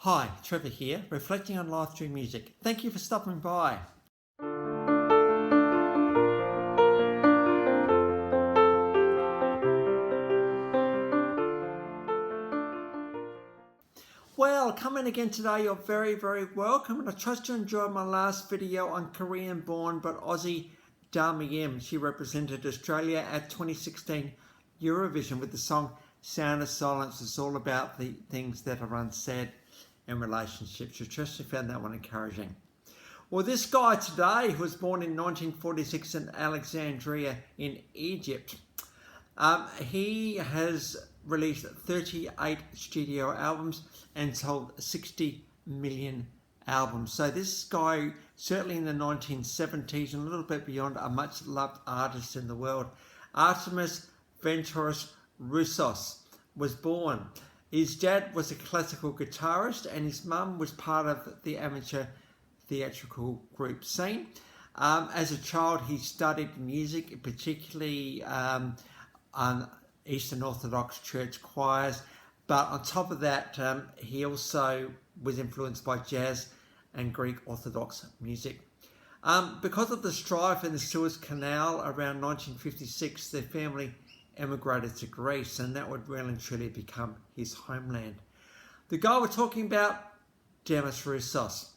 Hi, Trevor here, reflecting on life through music. Thank you for stopping by. Well, coming again today, you're very welcome, and I trust you enjoyed my last video on Korean-born but Aussie Dami. She represented Australia at 2016 Eurovision with the song Sound of Silence. It's all about the things that are unsaid in relationships. I trust you found that one encouraging. Well, this guy today, who was born in 1946 in Alexandria in Egypt, he has released 38 studio albums and sold 60 million albums. So this guy, certainly in the 1970s and a little bit beyond, a much loved artist in the world. Demis Roussos was born. His dad was a classical guitarist and his mum was part of the amateur theatrical group scene. As a child, he studied music, particularly on Eastern Orthodox church choirs, but on top of that, he also was influenced by jazz and Greek Orthodox music. Because of the strife in the Suez Canal around 1956, their family emigrated to Greece, and that would really and truly become his homeland. The guy we're talking about, Demis Roussos.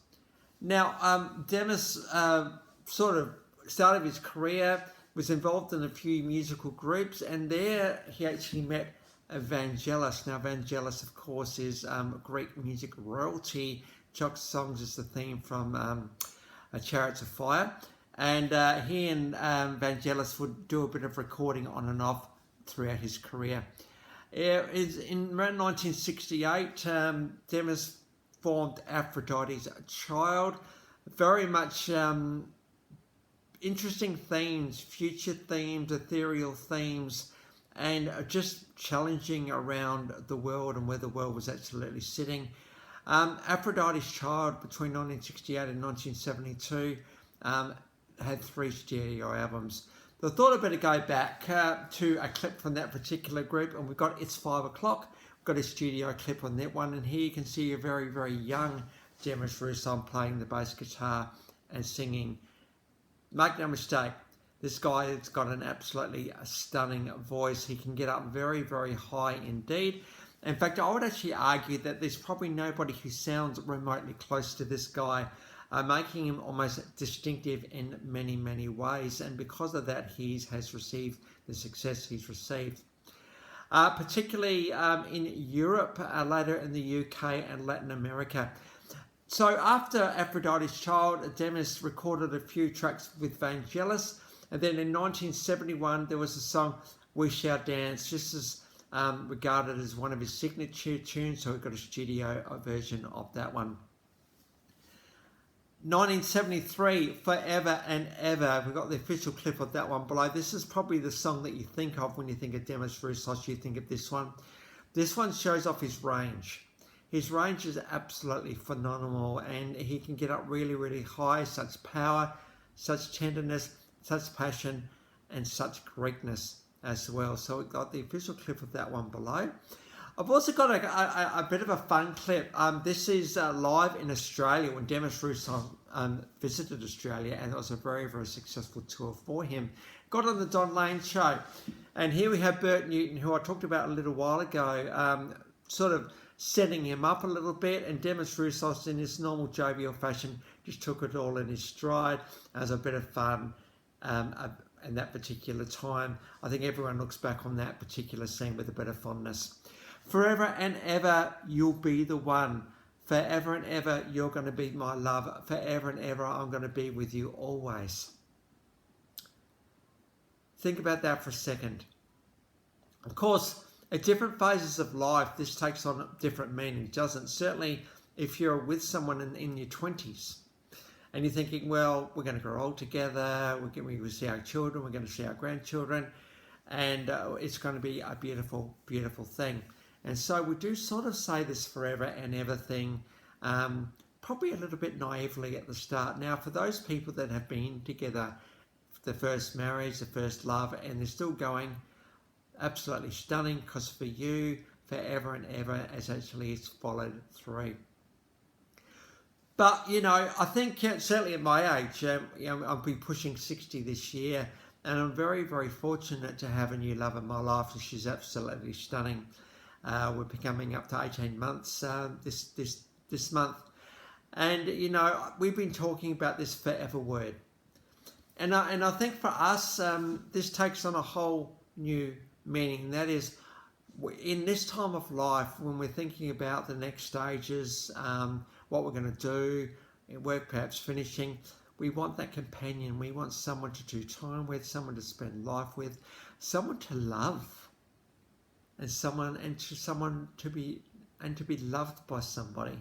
Now, Demis sort of started his career, was involved in a few musical groups, and there he actually met Vangelis. Now, Vangelis, of course, is Greek music royalty. Chock songs is the theme from Chariots of Fire, and he and Vangelis would do a bit of recording on and off throughout his career. In around 1968, Demis formed Aphrodite's Child. Very much interesting themes, future themes, ethereal themes, and just challenging around the world and where the world was absolutely sitting. Aphrodite's Child, between 1968 and 1972, had 3 studio albums. I thought I'd better go back to a clip from that particular group, and we've got It's 5 O'Clock. We've got a studio clip on that one, and here you can see a very young Demis Roussos playing the bass guitar and singing. Make no mistake, this guy has got an absolutely stunning voice. He can get up very high indeed. In fact, I would actually argue that there's probably nobody who sounds remotely close to this guy, making him almost distinctive in many ways, and because of that he has received the success he's received, particularly in Europe, later in the UK and Latin America. So after Aphrodite's Child, Demis recorded a few tracks with Vangelis, and then in 1971 there was a song We Shall Dance. This is regarded as one of his signature tunes, so we got a studio version of that one. 1973, Forever and Ever. We've got the official clip of that one below. This is probably the song that you think of when you think of Demis Roussos. You think of this one. This one shows off his range. His range is absolutely phenomenal, and he can get up really high. Such power, such tenderness, such passion, and such Greekness as well. So we've got the official clip of that one below. I've also got a bit of a fun clip. This is live in Australia when Demis Roussos visited Australia, and it was a very successful tour for him. Got on the Don Lane show, and here we have Bert Newton, who I talked about a little while ago, sort of setting him up a little bit, and Demis Roussos, in his normal jovial fashion, just took it all in his stride as a bit of fun. In that particular time, I think everyone looks back on that particular scene with a bit of fondness. Forever and ever, you'll be the one. Forever and ever, you're going to be my love. Forever and ever, I'm going to be with you always. Think about that for a second. Of course, at different phases of life, this takes on different meanings, doesn't it? Certainly, if you're with someone in your 20s, and you're thinking, well, we're going to grow old together, we're going to see our children, we're going to see our grandchildren, and it's going to be a beautiful thing. And so we do sort of say this forever and ever thing, probably a little bit naively at the start. Now, for those people that have been together, the first marriage, the first love, and they're still going, absolutely stunning, because for you, forever and ever, as actually it's followed through. But, I think certainly at my age, I'll be pushing 60 this year, and I'm very, very fortunate to have a new love in my life, and she's absolutely stunning. We're coming up to 18 months this month. And, we've been talking about this forever word. And I think for us, this takes on a whole new meaning. That is, in this time of life, when we're thinking about the next stages, what we're going to do, work perhaps finishing, we want that companion. We want someone to do time with, someone to spend life with, someone to love, and someone to be loved by somebody.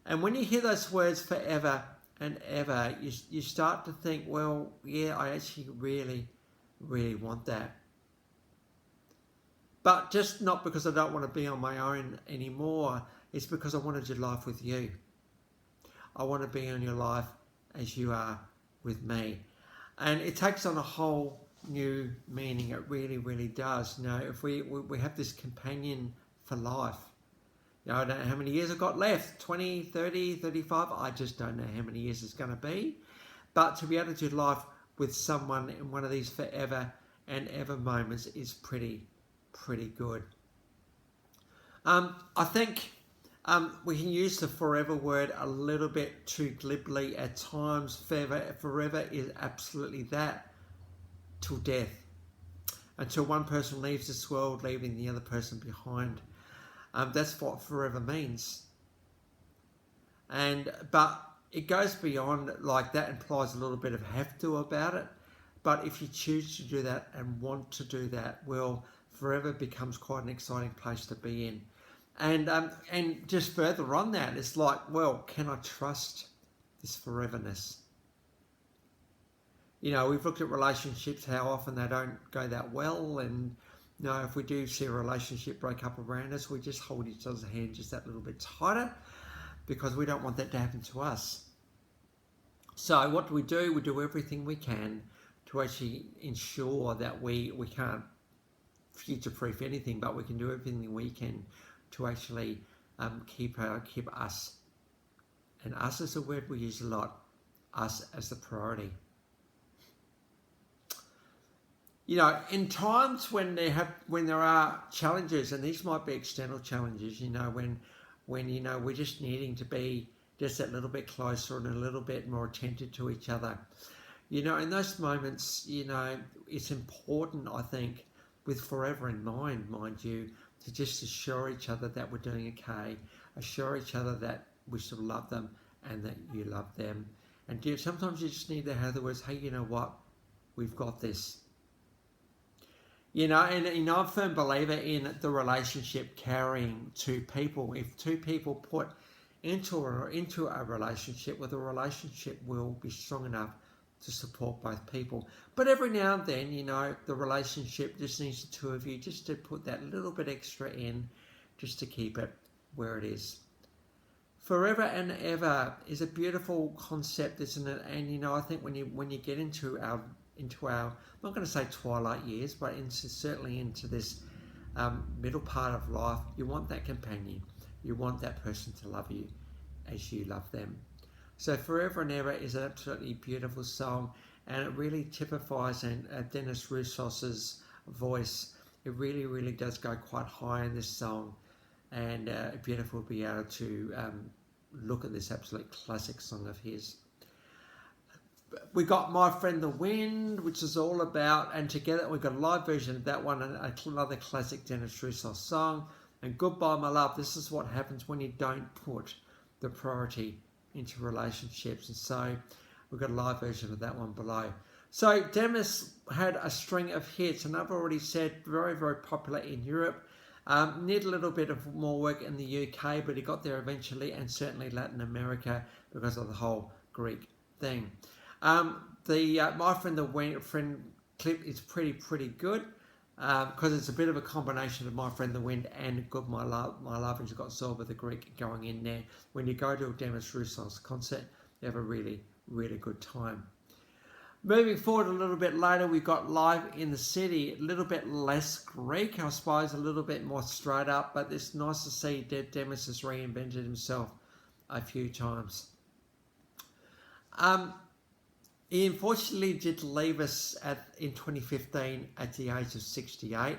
And when you hear those words forever and ever, you start to think, well, yeah, I actually really, really want that. But just not because I don't want to be on my own anymore. It's because I want to do life with you. I want to be on your life as you are with me. And it takes on a whole new meaning. It really, really does. If we have this companion for life. I don't know how many years I've got left. 20, 30, 35. I just don't know how many years it's going to be. But to be able to do life with someone in one of these forever and ever moments is pretty good. I think we can use the forever word a little bit too glibly at times. Forever is absolutely that, till death, until one person leaves this world, leaving the other person behind. That's what forever means. But it goes beyond, like, that implies a little bit of have to about it. But if you choose to do that and want to do that, well, forever becomes quite an exciting place to be in. And just further on that, it's like, well, can I trust this foreverness? We've looked at relationships, how often they don't go that well, and if we do see a relationship break up around us, we just hold each other's hand just that little bit tighter, because we don't want that to happen to us. So what do? We do everything we can to actually ensure that we can't future-proof anything, but we can do everything we can to actually keep us, and us is a word we use a lot, us as the priority. In times when there are challenges, and these might be external challenges, when we're just needing to be just that little bit closer and a little bit more attentive to each other. In those moments, it's important, I think, with forever in mind you, to just assure each other that we're doing okay, assure each other that we still love them and that you love them. And sometimes you just need to have the words, hey, you know what, we've got this. And I'm a firm believer in the relationship carrying two people. If two people put into a relationship, well, the relationship will be strong enough to support both people. But every now and then, the relationship just needs the two of you just to put that little bit extra in, just to keep it where it is. Forever and ever is a beautiful concept, isn't it? And I think when you get into our I'm not going to say twilight years, but certainly into this middle part of life, you want that companion. You want that person to love you as you love them. So Forever and Ever is an absolutely beautiful song, and it really typifies Demis Roussos' voice. It really, really does go quite high in this song, and beautiful to be able to look at this absolute classic song of his. We got My Friend the Wind, which is all about, and together we've got a live version of that one, and another classic Demis Roussos song. And Goodbye My Love, this is what happens when you don't put the priority into relationships. And so we've got a live version of that one below. So Demis had a string of hits, and I've already said very, very popular in Europe. Need a little bit of more work in the UK, but he got there eventually, and certainly Latin America because of the whole Greek thing. The My Friend the Friend clip is pretty good because it's a bit of a combination of My Friend the Wind and Good My Love, and you've got Zorba the Greek going in there. When you go to a Demis Roussos concert, you have a really, really good time. Moving forward a little bit later, we've got Live in the City, a little bit less Greek, I suppose, a little bit more straight up, but it's nice to see Demis has reinvented himself a few times. He unfortunately did leave us in 2015 at the age of 68,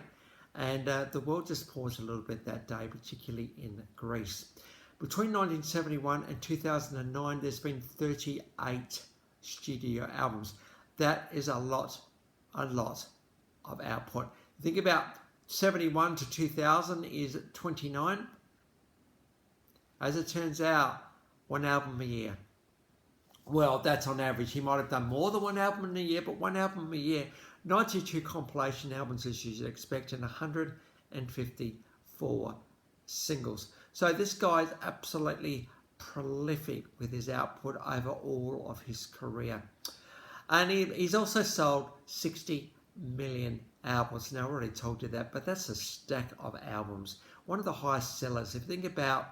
and the world just paused a little bit that day, particularly in Greece. Between 1971 and 2009, there's been 38 studio albums. That is a lot of output. Think about 71 to 2000 is 29. As it turns out, one album a year. Well, that's on average. He might have done more than one album in a year, but one album a year. 92 compilation albums as you'd expect, and 154 singles. So this guy's absolutely prolific with his output over all of his career. And he's also sold 60 million albums. Now, I already told you that, but that's a stack of albums. One of the highest sellers. If you think about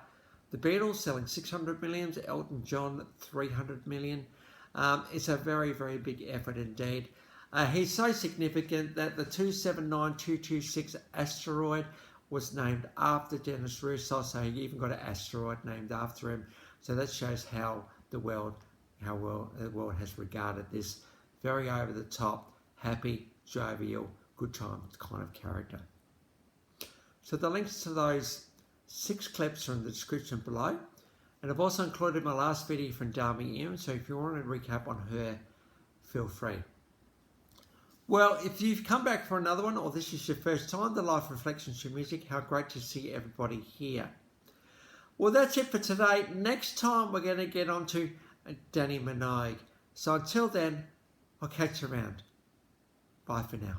the Beatles selling 600 million, Elton John 300 million. It's a very, very big effort indeed. He's so significant that the 279226 asteroid was named after Demis Roussos, so he even got an asteroid named after him. So that shows how the world has regarded this very over the top, happy, jovial, good time kind of character. So the links to those 6 clips are in the description below, and I've also included my last video from Dami. So if you want to recap on her, feel free. Well, if you've come back for another one, or this is your first time, the Life Reflections through Music, how great to see everybody here. Well, that's it for today. Next time we're going to get on to Dani Minogue. So until then, I'll catch you around. Bye for now.